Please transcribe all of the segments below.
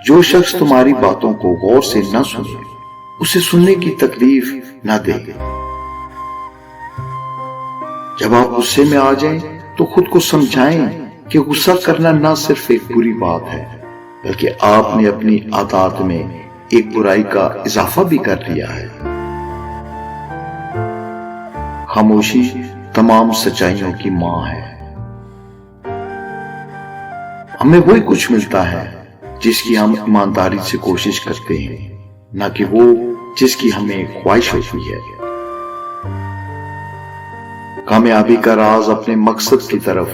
جو شخص تمہاری باتوں کو غور سے نہ سنے اسے سننے کی تکلیف نہ دے۔ جب آپ غصے میں آ جائیں تو خود کو سمجھائیں کہ غصہ کرنا نہ صرف ایک بری بات ہے بلکہ آپ نے اپنی عادات میں ایک برائی کا اضافہ بھی کر لیا ہے۔ خاموشی تمام سچائیوں کی ماں ہے۔ ہمیں وہی کچھ ملتا ہے جس کی ہم ایمانداری سے کوشش کرتے ہیں، نہ کہ وہ جس کی ہمیں خواہش ہوتی ہے۔ کامیابی کا راز اپنے مقصد کی طرف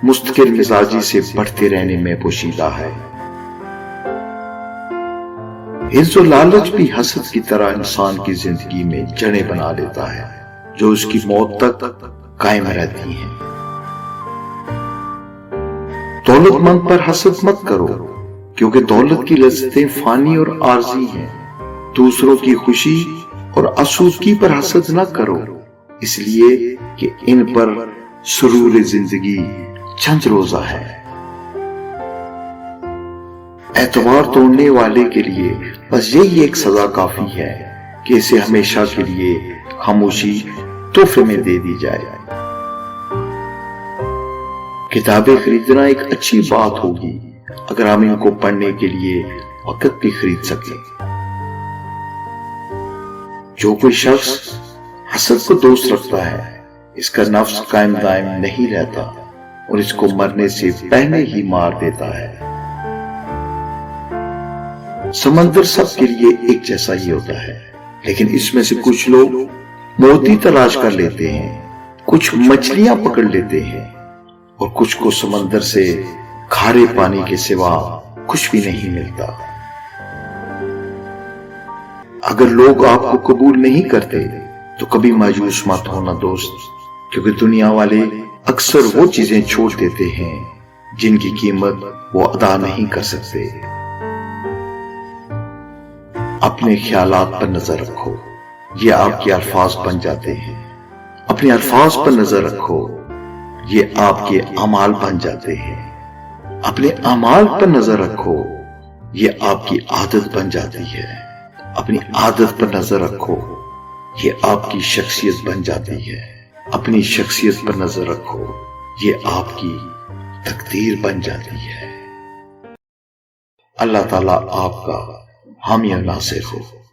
مستقل مزاجی سے بڑھتے رہنے میں پوشیدہ ہے۔ حرص و لالچ بھی حسد کی طرح انسان کی زندگی میں جڑیں بنا لیتا ہے جو اس کی موت تک قائم رہتی ہیں۔ دولت مند پر حسد مت کرو کیونکہ دولت کی لذتیں فانی اور عارضی ہیں۔ دوسروں کی خوشی اور آسودگی پر حسد نہ کرو اس لیے کہ ان پر سرور زندگی چند روزہ ہے۔ اعتبار توڑنے والے کے لیے بس یہی ایک سزا کافی ہے کہ اسے ہمیشہ کے لیے خاموشی تحفے میں دے دی جائے۔ کتابیں خریدنا ایک اچھی بات ہوگی اگر ہم ان کو پڑھنے کے لیے وقت بھی خرید سکیں۔ جو کوئی شخص حسد کو دوست رکھتا ہے اس کا نفس قائم دائم نہیں رہتا اور اس کو مرنے سے پہلے ہی مار دیتا ہے۔ سمندر سب کے لیے ایک جیسا ہی ہوتا ہے لیکن اس میں سے کچھ لوگ موتی تلاش کر لیتے ہیں، کچھ مچھلیاں پکڑ لیتے ہیں اور کچھ کو سمندر سے کھارے پانی کے سوا کچھ بھی نہیں ملتا۔ اگر لوگ آپ کو قبول نہیں کرتے تو کبھی مایوس مت ہونا دوست، کیونکہ دنیا والے اکثر وہ چیزیں چھوڑ دیتے ہیں جن کی قیمت وہ ادا نہیں کر سکتے۔ اپنے خیالات پر نظر رکھو، یہ آپ کے الفاظ بن جاتے ہیں۔ اپنے الفاظ پر نظر رکھو، یہ آپ کے اعمال بن جاتے ہیں۔ اپنے اعمال پر نظر رکھو، یہ آپ کی عادت بن جاتی ہے۔ اپنی عادت پر نظر رکھو، یہ آپ کی شخصیت بن جاتی ہے۔ اپنی شخصیت پر نظر رکھو، یہ آپ کی تقدیر بن جاتی ہے۔ اللہ تعالیٰ آپ کا حامی و ناصر ہو۔